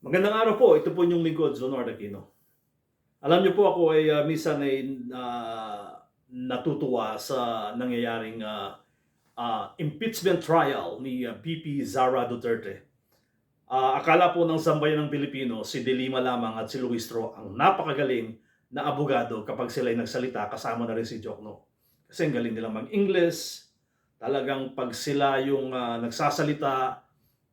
Magandang araw po. Ito po yung lingkod, Zonor Aquino. Alam niyo po ako ay minsan ay natutuwa sa nangyayaring impeachment trial ni VP Zara Duterte. Akala po ng sambayan ng Pilipino, si De Lima lamang at si Luistro ang napakagaling na abogado kapag sila ay nagsalita, kasama na rin si Jokno. Kasi ang galing nilang mag-English, talagang pag sila yung nagsasalita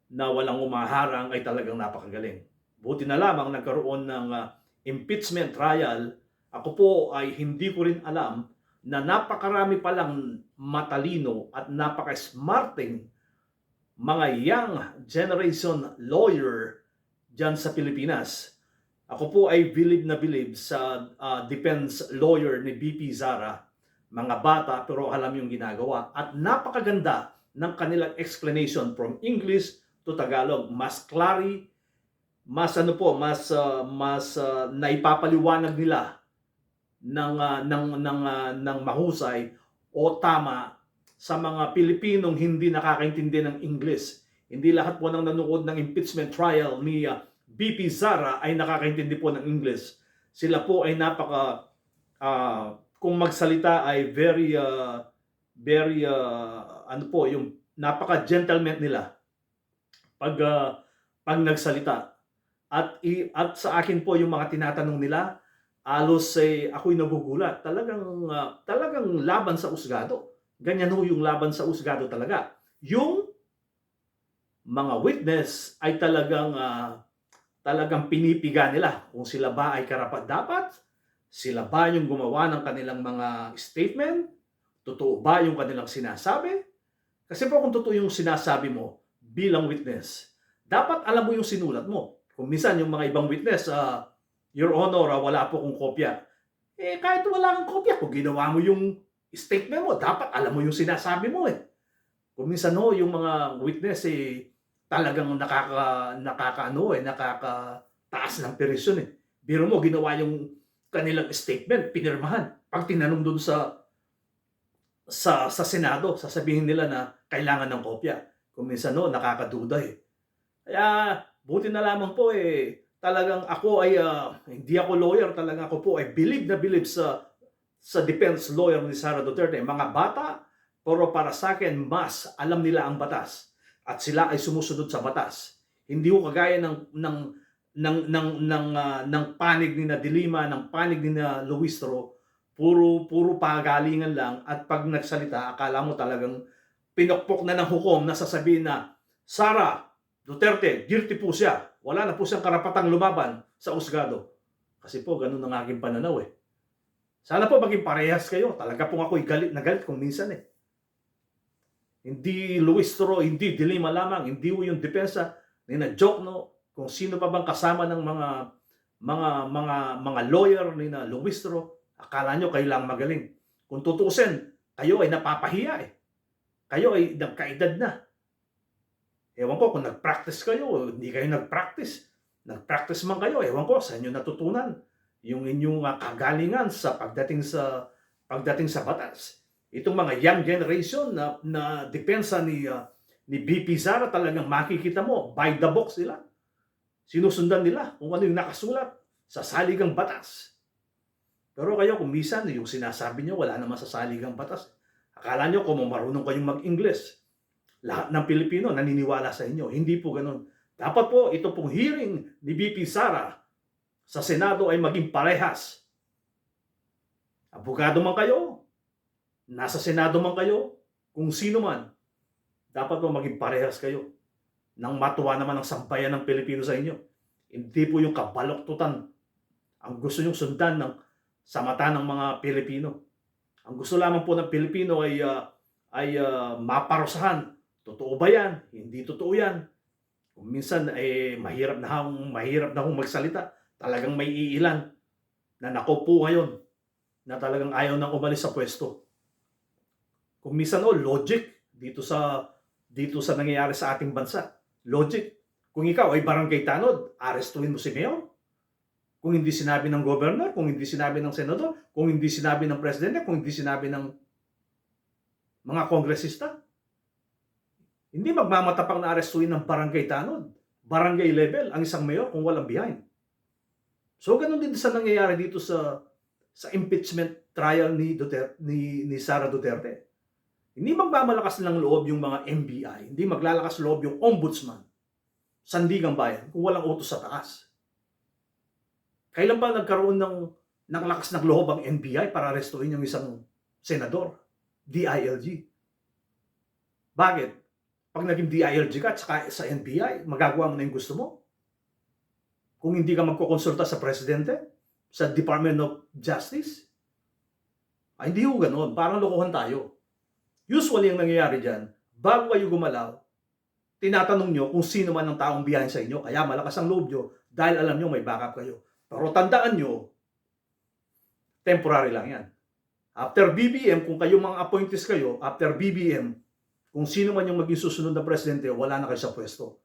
na walang umaharang ay talagang napakagaling. Buti na lamang nagkaroon ng impeachment trial. Ako po ay hindi ko rin alam na napakarami palang matalino at napaka-smarting mga young generation lawyer dyan sa Pilipinas. Ako po ay believe sa defense lawyer ni BP Zara. Mga bata pero alam yung ginagawa at napakaganda ng kanilang explanation from English to Tagalog. Mas clary, mas naipapaliwanag nila ng mahusay o tama sa mga Pilipinong hindi nakakaintindi ng English. Hindi lahat po ng nanonood ng impeachment trial ni BP Zara ay nakakaintindi po ng English. Sila po ay kung magsalita ay very yung napaka-gentleman nila pag nagsalita. At sa akin po yung mga tinatanong nila, alos ako'y nagugulat. Talagang laban sa usgado. Ganyan ho yung laban sa usgado talaga. Yung mga witness ay talagang pinipiga nila kung sila ba ay karapat-dapat, sila ba yung gumawa ng kanilang mga statement, totoo ba yung kanilang sinasabi. Kasi po kung totoo yung sinasabi mo bilang witness, dapat alam mo yung sinulat mo. Kung minsan yung mga ibang witness, Your Honor, wala po kong kopya. Kahit wala kang kopya, kung ginawa mo yung statement mo, dapat alam mo yung sinasabi mo eh. Kung minsan yung mga witness talagang nakakataas ng perisyon eh. Biro mo, ginawa yung kanilang statement, pinirmahan. Pag tinanong dun sa Senado, sasabihin nila na kailangan ng kopya. Kung minsan nakakaduda eh. Kaya buti na lamang po talagang ako ay hindi ako lawyer, talaga ako po ay believe sa defense lawyer ni Sara Duterte. Mga bata, pero para sa akin mas alam nila ang batas at sila ay sumusunod sa batas. Hindi ko kagaya ng panig ni na De Lima, ng panig ni na Luistro, puro pagalingan lang at pag nagsalita akala mo talagang pinokpok na ng hukom na sasabihin na Sara Duterte, guilty po siya. Wala na po siyang karapatang lumaban sa usgado. Kasi po, ganun ang aking pananaw eh. Sana po maging parehas kayo. Talaga po ako'y galit na galit kung minsan eh. Hindi Luistro, hindi De Lima lamang, hindi po yung depensa ni na Jokno, kung sino pa bang kasama ng mga lawyer ni na Luistro, akala nyo kayo lang magaling. Kung tutusin, kayo ay napapahiya eh. Kayo ay nagkaedad na. Ewan ko kung nag-practice kayo, hindi kayo nag-practice. Nag-practice man kayo, ewan ko sa inyo natutunan yung inyong kagalingan sa pagdating sa batas. Itong mga young generation na depensa ni BP Zara, talagang makikita mo, by the book sila. Sinusundan nila kung ano yung nakasulat sa saligang batas. Pero kayo kung minsan yung sinasabi nyo wala naman sa saligang batas. Akala nyo kung marunong kayong mag-English, lahat ng Pilipino naniniwala sa inyo. Hindi po ganun. Dapat po ito pong hearing ni BP Sara sa Senado ay maging parehas. Abogado man kayo, nasa Senado man kayo, kung sino man, dapat po maging parehas kayo nang matuwa naman ang sambayan ng Pilipino sa inyo. Hindi po yung kabaloktutan ang gusto nyong sundan sa mata ng mga Pilipino. Ang gusto lamang po ng Pilipino ay maparusahan. Totoo ba yan? Hindi totoo yan. Kung minsan mahirap na akong magsalita. Talagang may iilan na nakaupo ngayon na talagang ayaw nang umalis sa pwesto. Kung minsan logic dito sa nangyayari sa ating bansa. Logic. Kung ikaw ay barangay tanod, arestuhin mo si Mayor. Kung hindi sinabi ng governor, kung hindi sinabi ng senador, kung hindi sinabi ng presidente, kung hindi sinabi ng mga kongresista, hindi magmamatapang na arestuin ng barangay tanod. barangay level ang isang mayor kung walang behind. So ganun din sa nangyayari dito sa impeachment trial ni Sara Duterte. Hindi magmamalakas ng loob yung mga NBI, hindi maglalakas loob yung ombudsman, sandigang bayan, kung walang utos sa taas. Kailan ba nagkaroon ng lakas ng loob ang NBI para arestuhin yung isang senador? DILG. Bakit? Pag naging DILG ka at saka sa NBI, magagawa mo na yung gusto mo? Kung hindi ka magkukonsulta sa presidente, sa Department of Justice? Ay, hindi ho ganun. Parang lokohan tayo. Usually, ang nangyayari dyan, bago kayo gumalaw, tinatanong nyo kung sino man ang taong behind sa inyo. Kaya malakas ang loob nyo dahil alam nyo may backup kayo. Pero tandaan nyo, temporary lang yan. After BBM, kung kayo mga appointees kayo, after BBM, kung sino man yung maging susunod na presidente, wala na kayo sa pwesto.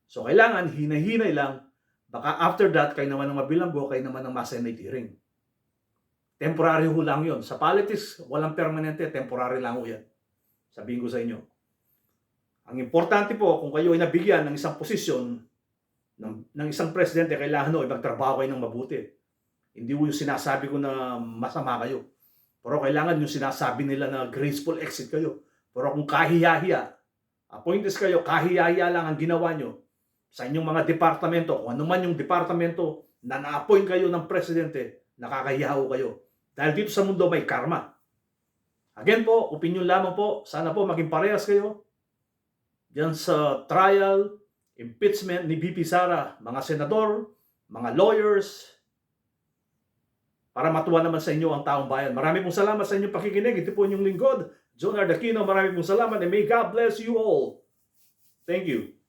So kailangan, hinay-hinay lang. Baka after that, kayo naman ang mabilanggo, kayo naman ang ma-Senate hearing. Temporary ho lang yun. Sa politics, walang permanente, temporary lang ho yan. Sabihin ko sa inyo. Ang importante po, kung kayo ay nabigyan ng isang posisyon ng isang presidente, kailangan ho, magtrabaho kayo ng mabuti. Hindi ho yung sinasabi ko na masama kayo. Pero kailangan yung sinasabi nila na graceful exit kayo. Pero kung kahiya-hiya, appointees kayo, kahiya-hiya lang ang ginawa nyo sa inyong mga departamento, kung ano man yung departamento na na-appoint kayo ng presidente, nakakahiya ho kayo. Dahil dito sa mundo may karma. Again po, opinion lamang po. Sana po maging parehas kayo diyan sa trial, impeachment ni VP Sara, mga senador, mga lawyers, para matuwa naman sa inyo ang taong bayan. Marami pong salamat sa inyong pakikinig. Ito po inyong lingkod, John R. Aquino. Marami pong salamat and may God bless you all. Thank you.